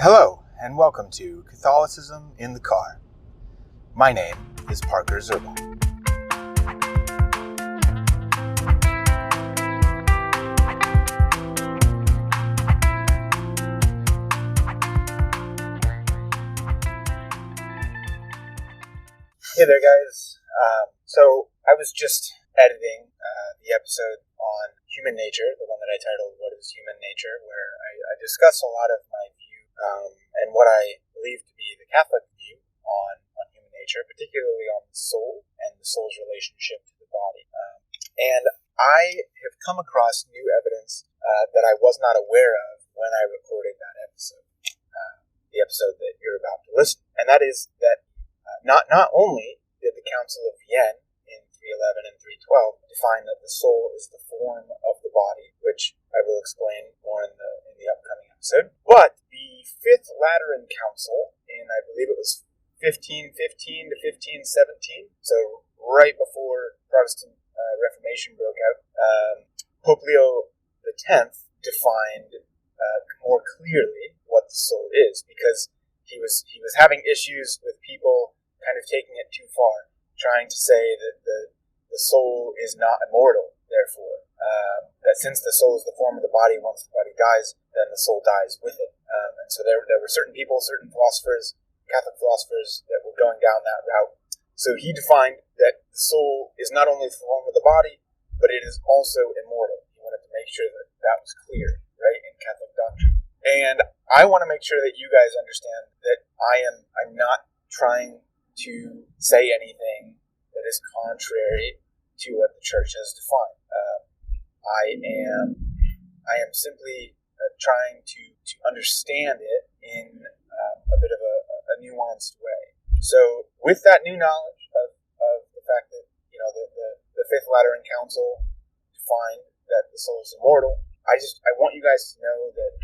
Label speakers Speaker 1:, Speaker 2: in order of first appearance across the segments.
Speaker 1: Hello, and welcome to Catholicism in the Car. My name is Parker Zerba. Hey there, guys. So I was just editing the episode on human nature, the one that I titled "What is Human Nature," where I discuss a lot of my view and what I believe to be the Catholic view on human nature, particularly on the soul and the soul's relationship to the body. And I have come across new evidence that I was not aware of when I recorded that episode, the episode that you're about to listen. And that is that not only did the Council of Vienne in 311 and 312 define that the soul is the form of the body, which I will explain more in the upcoming episode, but the Fifth Lateran Council in, I believe it was 1515 to 1517, so right before Protestant Reformation broke out, Pope Leo X defined more clearly what the soul is, because he was having issues with people kind of taking it too far, trying to say that the soul is not immortal, therefore, that since the soul is the form of the body, once the body dies, then the soul dies with it. And so there were certain people, certain philosophers, Catholic philosophers, that were going down that route. So he defined that the soul is not only the form of the body, but it is also immortal. He wanted to make sure that that was clear, right, in Catholic doctrine. And I want to make sure that you guys understand that I'm not trying to say anything that is contrary to what the church has defined. I am simply trying to understand it in a bit of a nuanced way. So, with that new knowledge of the fact that the Fifth Lateran Council defined that the soul is immortal, I want you guys to know that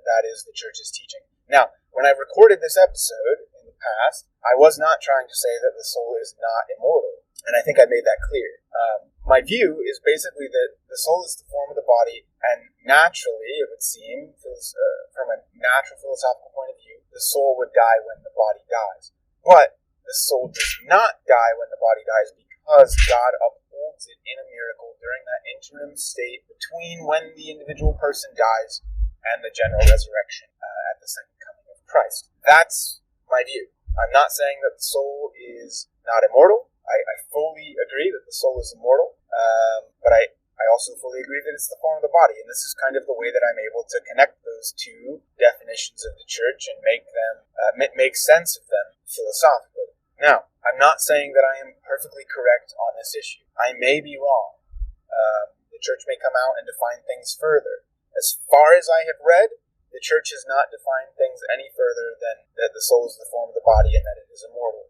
Speaker 1: that is the church's teaching. Now, when I recorded this episode in the past, I was not trying to say that the soul is not immortal, and I think I made that clear. My view is basically that the soul is the form of the body, and naturally, it would seem, from a natural philosophical point of view, the soul would die when the body dies. But the soul does not die when the body dies because God upholds it in a miracle during that interim state between when the individual person dies and the general resurrection at the second coming of Christ. That's my view. I'm not saying that the soul is not immortal. I fully agree that the soul is immortal, but I also fully agree that it's the form of the body, and this is kind of the way that I'm able to connect those two definitions of the church and make them make sense of them philosophically. Now, I'm not saying that I am perfectly correct on this issue. I may be wrong. The church may come out and define things further. As far as I have read, the church has not defined things any further than that the soul is the form of the body and that it is immortal.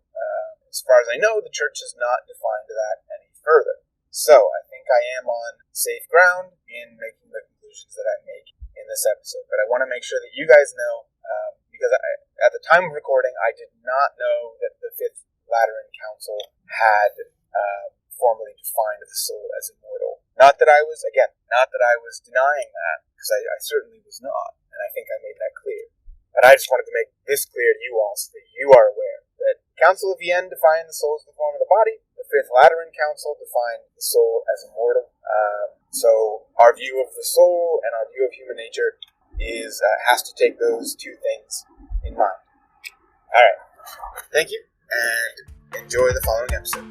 Speaker 1: As far as I know, the church has not defined that any further. So, I think I am on safe ground in making the conclusions that I make in this episode. But I want to make sure that you guys know, because at the time of recording, I did not know that the Fifth Lateran Council had formally defined the soul as immortal. Not that I was denying that, because I certainly was not, and I think I made that clear. But I just wanted to make this clear to you all so that you are aware that the Council of Vienne defined the soul as the form of the body, the Fifth Lateran Council defined the soul as immortal. So our view of the soul and our view of human nature has to take those two things in mind. Alright, thank you, and enjoy the following episode.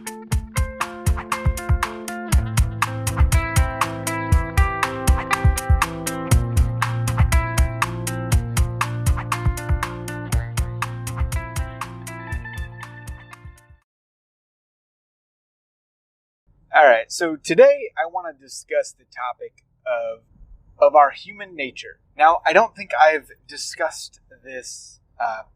Speaker 1: All right, so today I want to discuss the topic of our human nature. Now, I don't think I've discussed this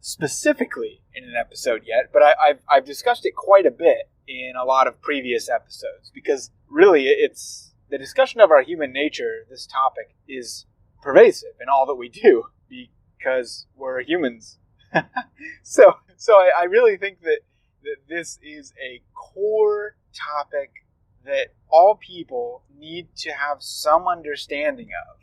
Speaker 1: specifically in an episode yet, but I've discussed it quite a bit in a lot of previous episodes, because really it's the discussion of our human nature. This topic is pervasive in all that we do because we're humans. So I really think that this is a core topic that all people need to have some understanding of.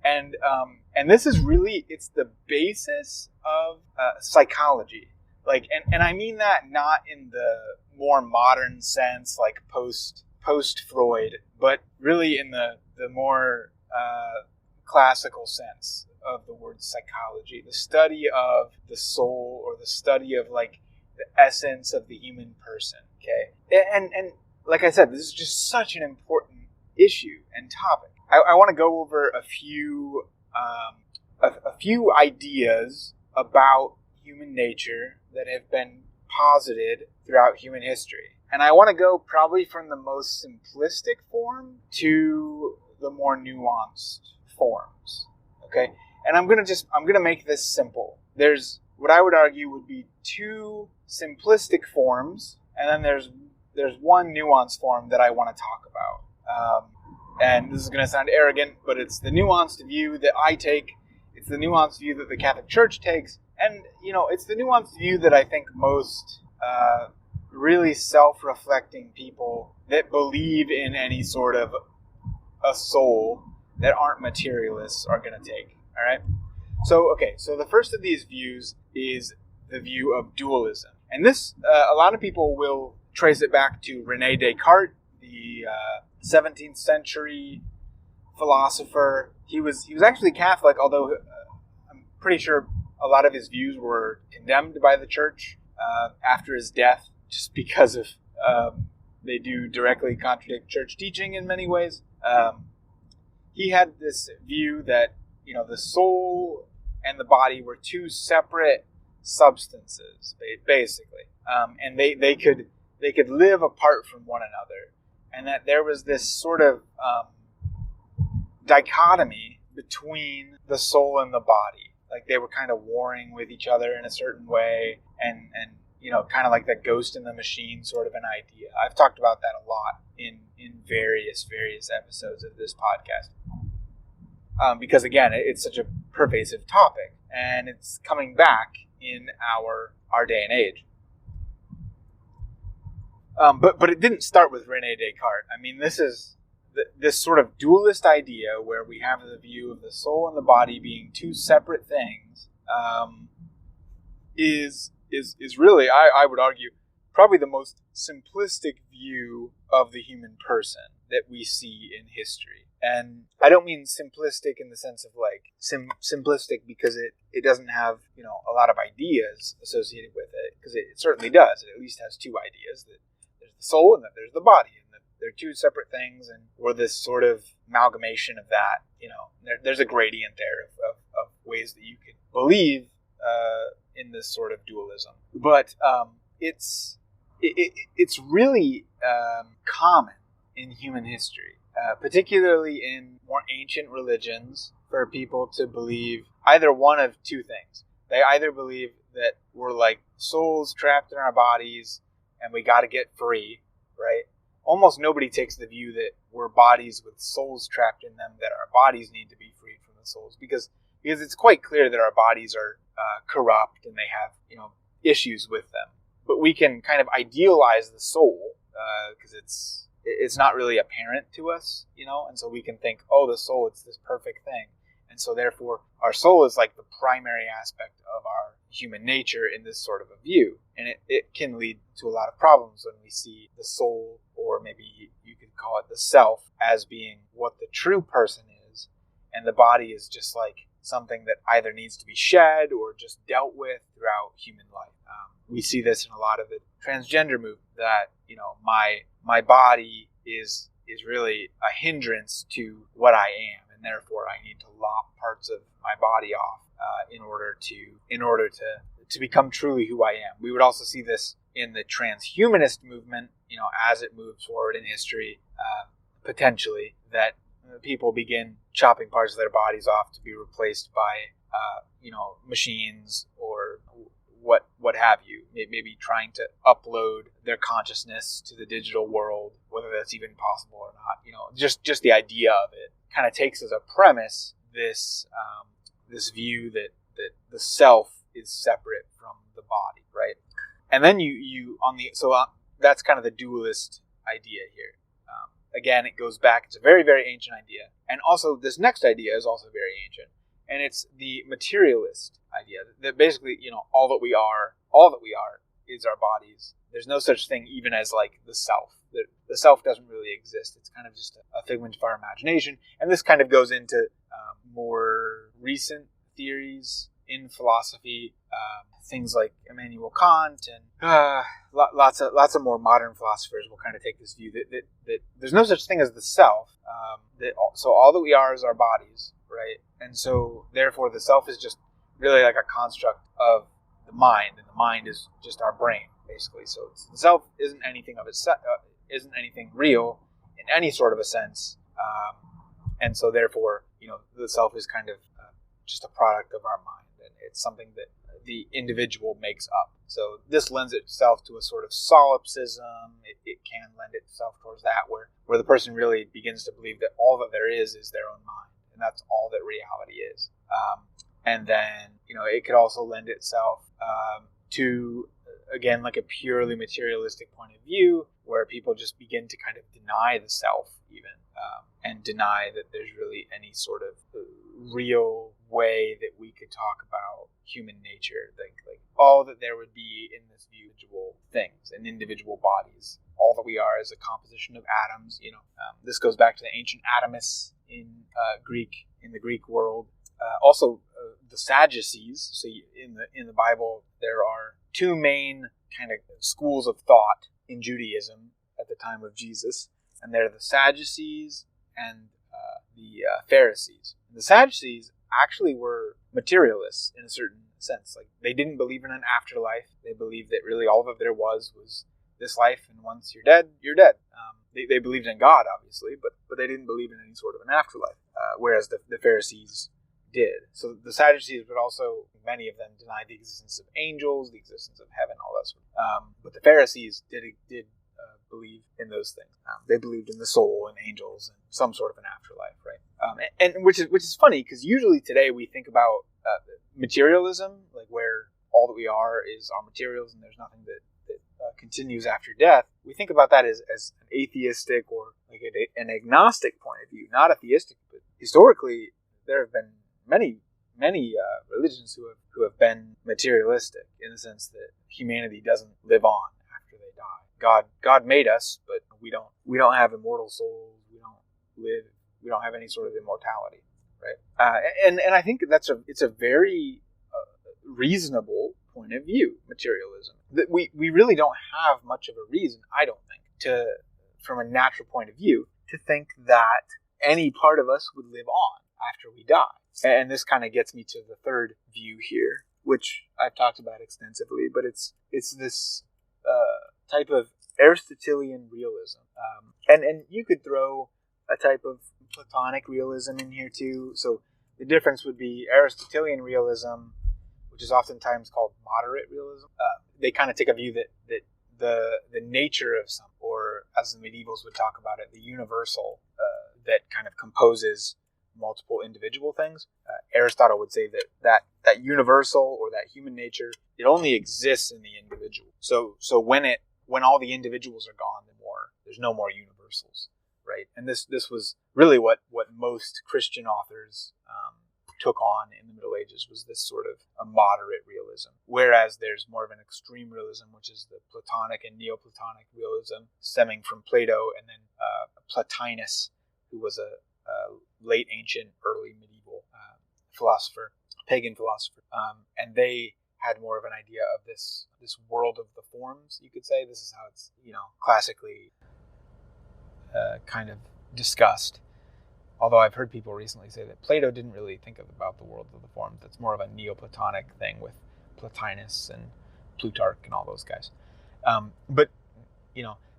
Speaker 1: And this is really, it's the basis of psychology. Like, and I mean that not in the more modern sense, like post Freud, but really in the more classical sense of the word psychology, the study of the soul, or the study of like the essence of the human person. Okay, and like I said, this is just such an important issue and topic. I want to go over a few ideas about human nature that have been posited throughout human history. And I want to go probably from the most simplistic form to the more nuanced forms. Okay? And I'm going to make this simple. There's what I would argue would be two simplistic forms, and then there's one nuanced form that I want to talk about. And this is going to sound arrogant, but it's the nuanced view that I take. It's the nuanced view that the Catholic Church takes. And, it's the nuanced view that I think most really self-reflecting people that believe in any sort of a soul that aren't materialists are going to take. All right? So the first of these views is the view of dualism. And this, a lot of people will trace it back to René Descartes, the 17th century philosopher. He was actually Catholic, although I'm pretty sure a lot of his views were condemned by the church after his death, just because of they do directly contradict church teaching in many ways. He had this view that the soul and the body were two separate substances, basically, and they could live apart from one another. And that there was this sort of dichotomy between the soul and the body. Like they were kind of warring with each other in a certain way, and kind of like that ghost in the machine sort of an idea. I've talked about that a lot in various episodes of this podcast. Because again, it's such a pervasive topic, and it's coming back in our day and age. But it didn't start with René Descartes. I mean, this is this sort of dualist idea where we have the view of the soul and the body being two separate things. Is really, I would argue, probably the most simplistic view of the human person that we see in history. And I don't mean simplistic in the sense of like simplistic because it doesn't have a lot of ideas associated with it, because it certainly does. It at least has two ideas, that there's the soul and that there's the body, and that they're two separate things, and we're this sort of amalgamation of that. There's a gradient there of ways that you could believe in this sort of dualism. But it's really common in human history, particularly in more ancient religions, for people to believe either one of two things. They either believe that we're like souls trapped in our bodies and we got to get free, right? Almost nobody takes the view that we're bodies with souls trapped in them, that our bodies need to be freed from the souls, because it's quite clear that our bodies are corrupt and they have issues with them. But we can kind of idealize the soul because it's not really apparent to us, and so we can think, oh, the soul, it's this perfect thing. And so therefore our soul is like the primary aspect of our human nature in this sort of a view. And it can lead to a lot of problems when we see the soul, or maybe you could call it the self, as being what the true person is, and the body is just like something that either needs to be shed or just dealt with throughout human life. We see this in a lot of the transgender movement, that my body is really a hindrance to what I am, and therefore I need to lop parts of my body off in order to become truly who I am. We would also see this in the transhumanist movement, as it moves forward in history, potentially, that people begin chopping parts of their bodies off to be replaced by machines, or what have you. Maybe trying to upload their consciousness to the digital world, whether that's even possible or not. Just the idea of it kind of takes as a premise this view that the self is separate from the body, right? And then that's kind of the dualist idea here. Again, it goes back. It's a very, very ancient idea. And also, this next idea is also very ancient. And it's the materialist idea that basically, all that we are is our bodies. There's no such thing even as like the self. The self doesn't really exist. It's kind of just a figment of our imagination. And this kind of goes into more recent theories in philosophy, things like Immanuel Kant and lots of more modern philosophers will kind of take this view that there's no such thing as the self. So all that we are is our bodies, right? And so therefore the self is just really like a construct of the mind, and the mind is just our brain, basically. So the self isn't anything of itself, isn't anything real in any sort of a sense, and so therefore, the self is kind of just a product of our mind, and it's something that the individual makes up. So this lends itself to a sort of solipsism. It can lend itself towards that, where the person really begins to believe that all that there is their own mind, and that's all that reality is. And then, it could also lend itself to, again, like a purely materialistic point of view, where people just begin to kind of deny the self even, and deny that there's really any sort of real way that we could talk about human nature, like all that there would be in this individual things and individual bodies. All that we are is a composition of atoms. This goes back to the ancient atomists in the Greek world. Also, the Sadducees. So in the Bible, there are two main kind of schools of thought in Judaism at the time of Jesus, and they're the Sadducees and the Pharisees. The Sadducees actually were materialists in a certain sense. Like, they didn't believe in an afterlife. They believed that really all that there was this life, and once you're dead, you're dead. They believed in God, obviously, but they didn't believe in any sort of an afterlife, whereas the Pharisees did. So the Sadducees, but also many of them denied the existence of angels, the existence of heaven, all that sort of. But the Pharisees did believe in those things. They believed in the soul and angels and some sort of an afterlife, right? And which is funny, because usually today we think about materialism, like where all that we are is our materials and there's nothing that continues after death. We think about that as an atheistic or like an agnostic point of view, not a theistic. But historically, there have been many religions who have been materialistic, in the sense that humanity doesn't live on after they die. God made us, but we don't have immortal souls. We don't live. We don't have any sort of immortality, right? And I think it's a very reasonable point of view, materialism. That we really don't have much of a reason, I don't think, from a natural point of view, to think that any part of us would live on after we die. And this kind of gets me to the third view here, which I've talked about extensively, but it's this type of Aristotelian realism. And you could throw a type of Platonic realism in here too. So the difference would be Aristotelian realism, which is oftentimes called moderate realism. They kind of take a view that the nature of some, or as the medievals would talk about it, the universal that kind of composes multiple individual things. Aristotle would say that universal, or that human nature, it only exists in the individual. So when all the individuals are gone, there's no more universals, right? And this was really what most Christian authors took on in the Middle Ages, was this sort of a moderate realism. Whereas there's more of an extreme realism, which is the Platonic and Neoplatonic realism, stemming from Plato, and then Plotinus, who was a late ancient, early medieval philosopher, pagan philosopher, and they had more of an idea of this world of the forms, you could say. This is how it's classically kind of discussed. Although I've heard people recently say that Plato didn't really think about the world of the forms. That's more of a Neoplatonic thing with Plotinus and Plutarch and all those guys. But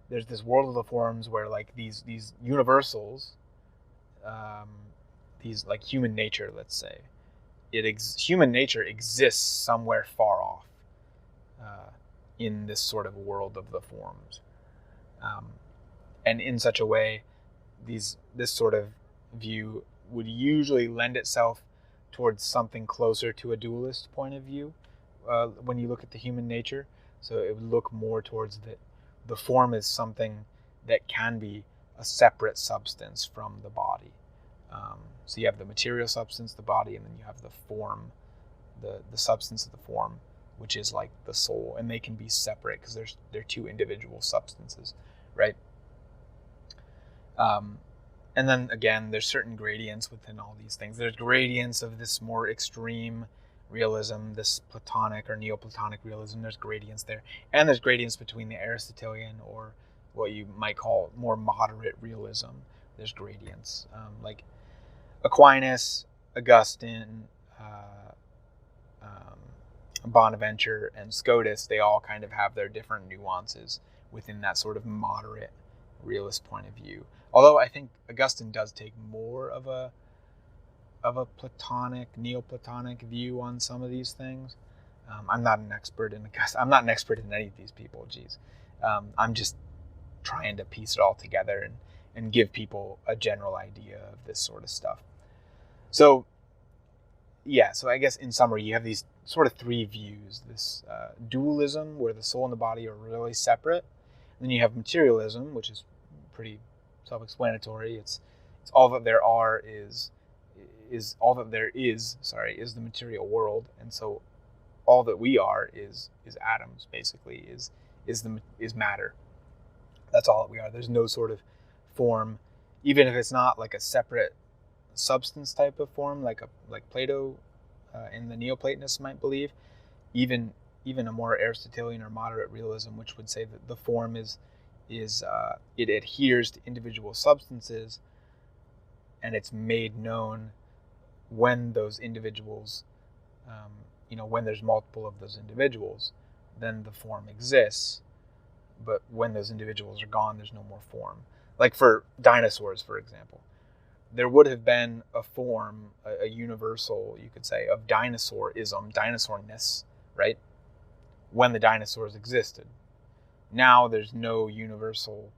Speaker 1: there's this world of the forms where like these universals, these like human nature, let's say, human nature exists somewhere far off in this sort of world of the forms, and in such a way, this sort of view would usually lend itself towards something closer to a dualist point of view when you look at the human nature. So it would look more towards the form is something that can be a separate substance from the body.
Speaker 2: So you have the material substance, the body, and then you have the form, the substance of the form, which is like the soul, and they can be separate because they're two individual substances, right? And then again, there's certain gradients within all these things. There's gradients of this more extreme realism, this Platonic or Neoplatonic realism. There's gradients there, and there's gradients between the Aristotelian or what you might call more moderate realism. There's gradients like Aquinas, Augustine, Bonaventure, and Scotus. They all kind of have their different nuances within that sort of moderate realist point of view. Although I think Augustine does take more of a Platonic, Neoplatonic view on some of these things. I'm not an expert in Augustine. I'm not an expert in any of these people. Geez, I'm just trying to piece it all together and give people a general idea of this sort of stuff. So, yeah. So I guess in summary, you have these sort of three views: this dualism, where the soul and the body are really separate. And then you have materialism, which is pretty self-explanatory. It's all that there are is all that there is the material world, and so all that we are is atoms, basically, is matter. That's all that we are. There's no sort of form, even if it's not like a separate substance type of form, like Plato and the Neoplatonists might believe. Even a more Aristotelian or moderate realism, which would say that the form is it adheres to individual substances, and it's made known when those individuals, when there's multiple of those individuals, then the form exists. But when those individuals are gone, there's no more form. Like for dinosaurs, for example, there would have been a form, a universal, you could say, of dinosaurness, right? When the dinosaurs existed. Now there's no universal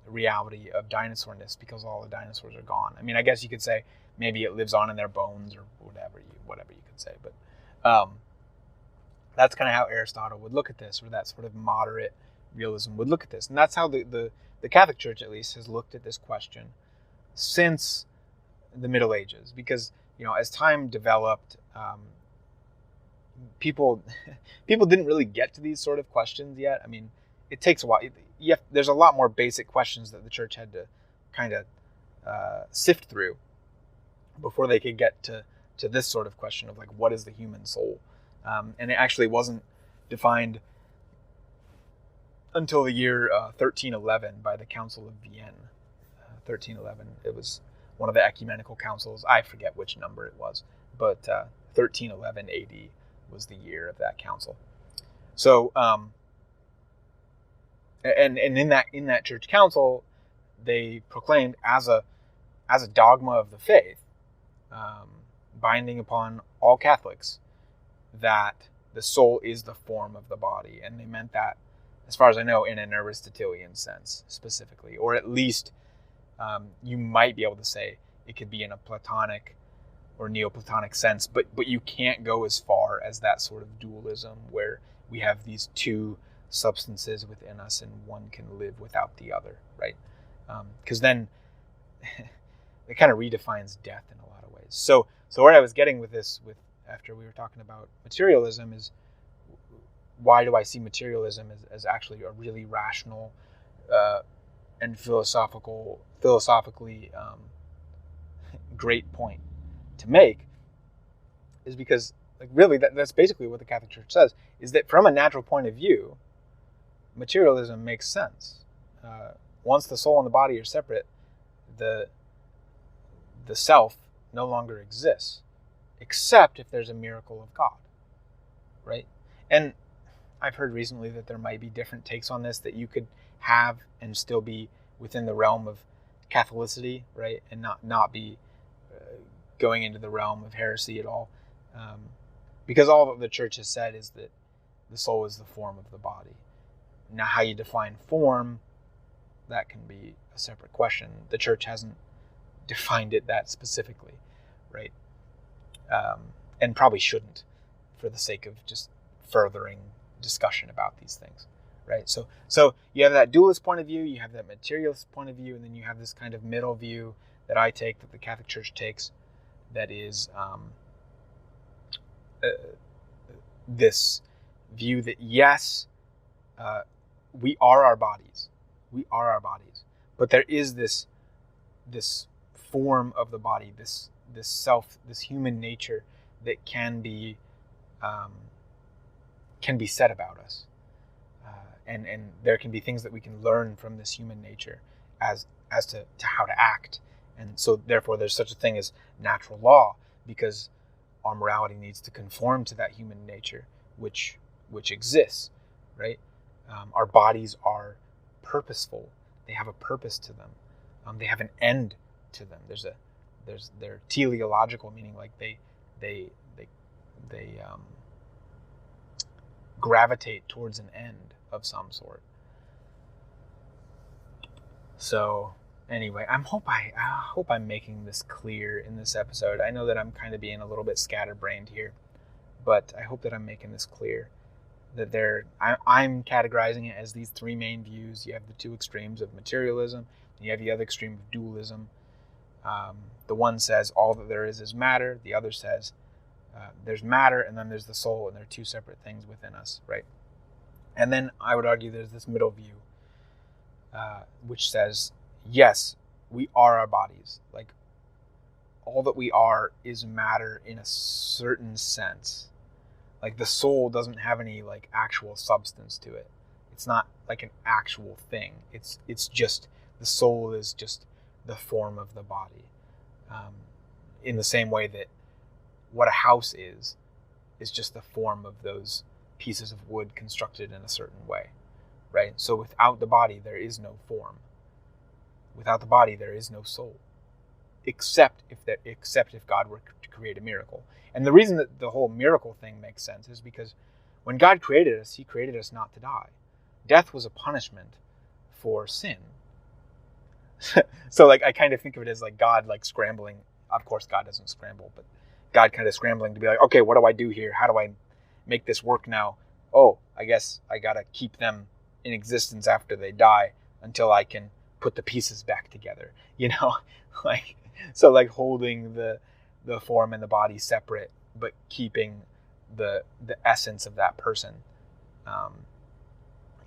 Speaker 2: reality of dinosaurness because all the dinosaurs are gone. I mean, I guess you could say maybe it lives on in their bones or whatever you could say, but that's kind of how Aristotle would look at this, or that sort of moderate realism would look at this. And that's how the Catholic Church, at least, has looked at this question since the Middle Ages, because, as time developed, people didn't really get to these sort of questions yet. I mean, it takes a while. There's a lot more basic questions that the church had to kind of sift through before they could get to this sort of question of, like, what is the human soul? And it actually wasn't defined until the year 1311 by the Council of Vienne. 1311. It was one of the ecumenical councils. I forget which number it was, but 1311 AD was the year of that council. So, and in that church council, they proclaimed as a dogma of the faith, binding upon all Catholics, that the soul is the form of the body, and they meant that, as far as I know, in an Aristotelian sense specifically, or at least you might be able to say it could be in a Platonic or Neoplatonic sense, but you can't go as far as that sort of dualism where we have these two substances within us and one can live without the other, right? Because then it kind of redefines death in a lot of ways. So what I was getting with this, after we were talking about materialism, is why do I see materialism as actually a really rational and philosophically great point to make, is because, like, really that's basically what the Catholic Church says, is that from a natural point of view, materialism makes sense. Once the soul and the body are separate, the self no longer exists, except if there's a miracle of God, right? And I've heard recently that there might be different takes on this, that you could have and still be within the realm of Catholicity, right, and not be going into the realm of heresy at all, because all that the church has said is that the soul is the form of the body. Now, how you define form, that can be a separate question. The church hasn't defined it that specifically, right? And probably shouldn't, for the sake of just furthering discussion about these things. right? So you have that dualist point of view, you have that materialist point of view, and then you have this kind of middle view that I take, that the Catholic Church takes, that is this view that yes, we are our bodies, but there is this form of the body, this self, this human nature that can be said about us, and there can be things that we can learn from this human nature as to how to act, and so therefore there's such a thing as natural law, because our morality needs to conform to that human nature which exists, right? Our bodies are purposeful; they have a purpose to them. They have an end to them. They're teleological, meaning like they gravitate towards an end of some sort. So anyway, I hope I'm making this clear in this episode. I know that I'm kind of being a little bit scatterbrained here, but I hope that I'm making this clear. That I'm categorizing it as these three main views. You have the two extremes of materialism, and you have the other extreme of dualism. The one says all that there is matter. The other says there's matter, and then there's the soul, and they're two separate things within us, right? And then I would argue there's this middle view, which says, yes, we are our bodies. Like, all that we are is matter in a certain sense. Like, the soul doesn't have any like actual substance to it. It's not like an actual thing. It's just, the soul is just the form of the body. In the same way that what a house is just the form of those pieces of wood constructed in a certain way, right? So without the body, there is no form. Without the body, there is no soul, except if God were to create a miracle. And the reason that the whole miracle thing makes sense is because when God created us, he created us not to die. Death was a punishment for sin. So like, I kind of think of it as like God like scrambling. Of course, God doesn't scramble, but God kind of scrambling to be like, okay, what do I do here? How do I make this work now? Oh, I guess I got to keep them in existence after they die until I can put the pieces back together, like, so like holding the form and the body separate, but keeping the essence of that person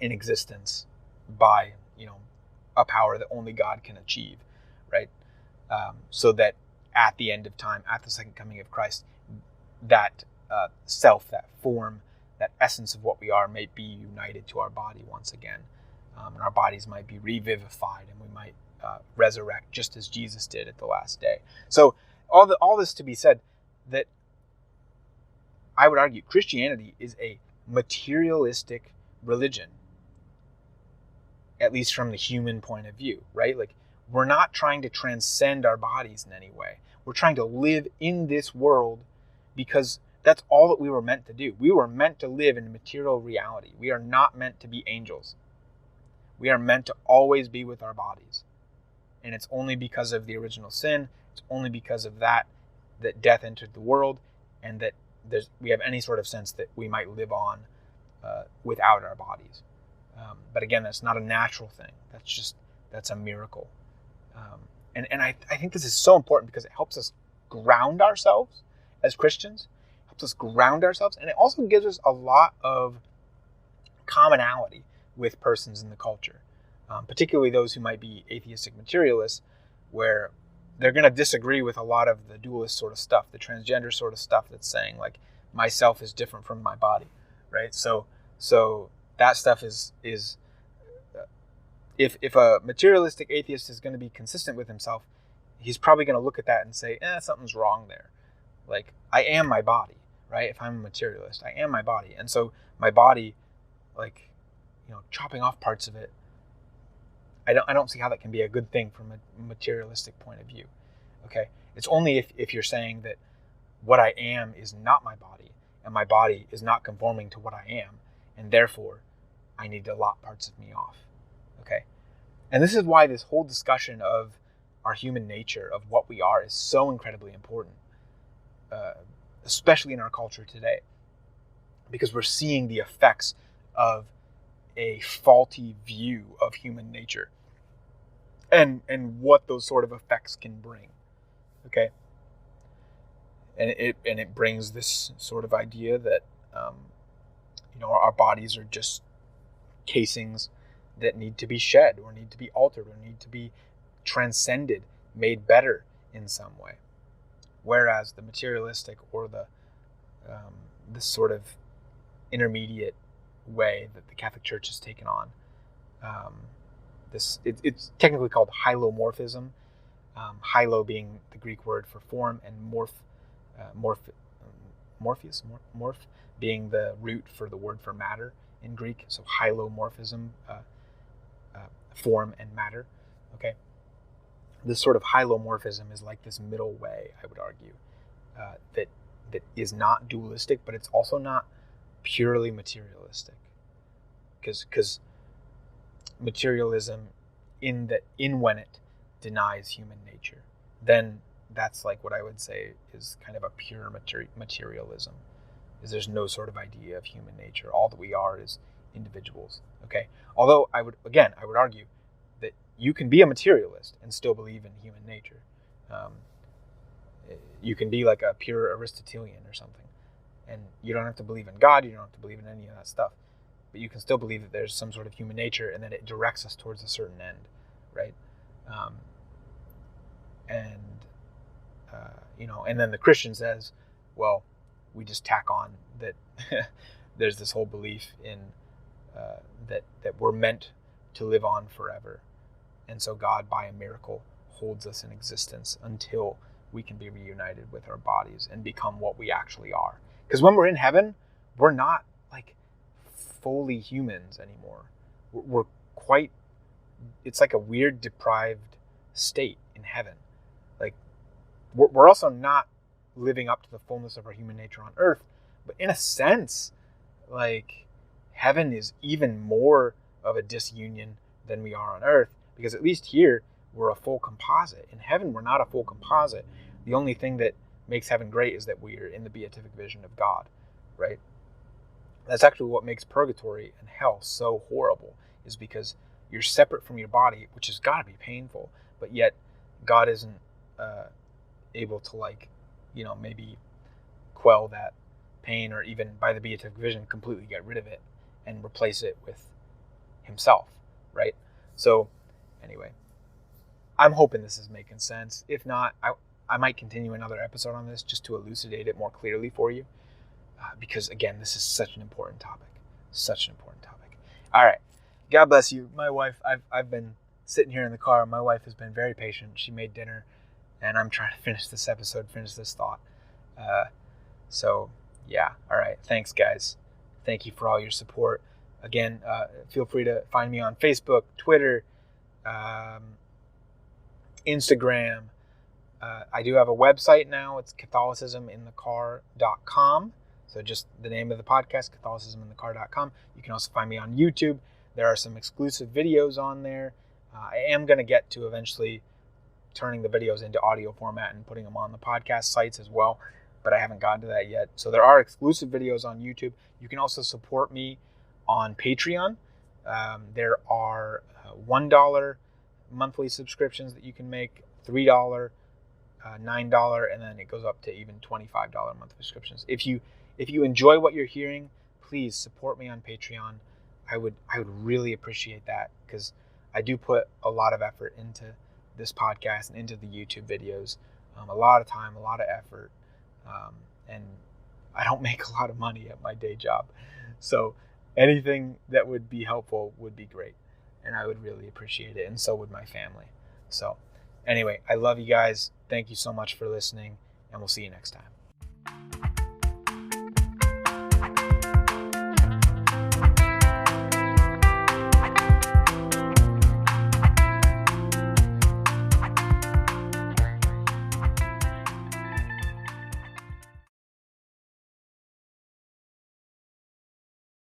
Speaker 2: in existence by, a power that only God can achieve, right? So that at the end of time, at the second coming of Christ, that self, that form, that essence of what we are may be united to our body once again. And our bodies might be revivified, and we might resurrect just as Jesus did at the last day. So all this to be said, that I would argue Christianity is a materialistic religion, at least from the human point of view, right? Like, we're not trying to transcend our bodies in any way. We're trying to live in this world because that's all that we were meant to do. We were meant to live in material reality. We are not meant to be angels. We are meant to always be with our bodies. And it's only because of the original sin, it's only because of that death entered the world, and that we have any sort of sense that we might live on without our bodies. But again, that's not a natural thing. That's a miracle. And I think this is so important because it helps us ground ourselves as Christians, helps us ground ourselves, and it also gives us a lot of commonality with persons in the culture, particularly those who might be atheistic materialists, where they're going to disagree with a lot of the dualist sort of stuff, the transgender sort of stuff that's saying like myself is different from my body, right? So that stuff is if a materialistic atheist is going to be consistent with himself, he's probably going to look at that and say, something's wrong there. Like, I am my body, right? If I'm a materialist, I am my body. And so my body, like, chopping off parts of it, I don't see how that can be a good thing from a materialistic point of view. Okay? It's only if you're saying that what I am is not my body, and my body is not conforming to what I am, and therefore I need to lop parts of me off. Okay? And this is why this whole discussion of our human nature, of what we are, is so incredibly important, especially in our culture today, because we're seeing the effects of a faulty view of human nature and what those sort of effects can bring. Okay, and it brings this sort of idea that our bodies are just casings that need to be shed or need to be altered or need to be transcended, made better in some way. Whereas the materialistic or the this sort of intermediate way that the Catholic Church has taken on, it's technically called hylomorphism. Hylo being the Greek word for form, and morph being the root for the word for matter in Greek. So hylomorphism, form and matter. Okay, this sort of hylomorphism is like this middle way, I would argue, that is not dualistic, but it's also not purely materialistic, because materialism, in when it denies human nature, then that's like what I would say is kind of a pure materialism. Is there's no sort of idea of human nature. All that we are is individuals. Okay. Although I would argue that you can be a materialist and still believe in human nature. You can be like a pure Aristotelian or something, and you don't have to believe in God. You don't have to believe in any of that stuff, but you can still believe that there's some sort of human nature and that it directs us towards a certain end, right? And then the Christian says, well, we just tack on that there's this whole belief in that we're meant to live on forever, and so God, by a miracle, holds us in existence until we can be reunited with our bodies and become what we actually are. Because when we're in heaven, we're not like fully humans anymore. We're quite, it's like a weird deprived state in heaven. Like we're also not living up to the fullness of our human nature on earth, but in a sense, like heaven is even more of a disunion than we are on earth, because at least here we're a full composite. In heaven, we're not a full composite. The only thing that makes heaven great is that we are in the beatific vision of God, right? That's actually what makes purgatory and hell so horrible, is because you're separate from your body, which has got to be painful, but yet God isn't able to maybe quell that pain, or even by the beatific vision completely get rid of it and replace it with himself, right? So anyway, I'm hoping this is making sense. If not, I might continue another episode on this just to elucidate it more clearly for you, because again, this is such an important topic. All right, God bless you. My wife, I've been sitting here in the car. My wife has been very patient. She made dinner, and I'm trying to finish this episode, finish this thought. So yeah, all right. Thanks, guys. Thank you for all your support. Again, feel free to find me on Facebook, Twitter, Instagram. I do have a website now. It's catholicisminthecar.com. So just the name of the podcast, catholicisminthecar.com. You can also find me on YouTube. There are some exclusive videos on there. I am going to get to eventually turning the videos into audio format and putting them on the podcast sites as well, but I haven't gotten to that yet. So there are exclusive videos on YouTube. You can also support me on Patreon. There are $1 monthly subscriptions that you can make, $3, $9, and then it goes up to even $25 monthly subscriptions. If you enjoy what you're hearing, please support me on Patreon. I would really appreciate that, because I do put a lot of effort into this podcast and into the YouTube videos. A lot of time, a lot of effort, and I don't make a lot of money at my day job. So anything that would be helpful would be great, and I would really appreciate it, and so would my family. So anyway, I love you guys. Thank you so much for listening, and we'll see you next time.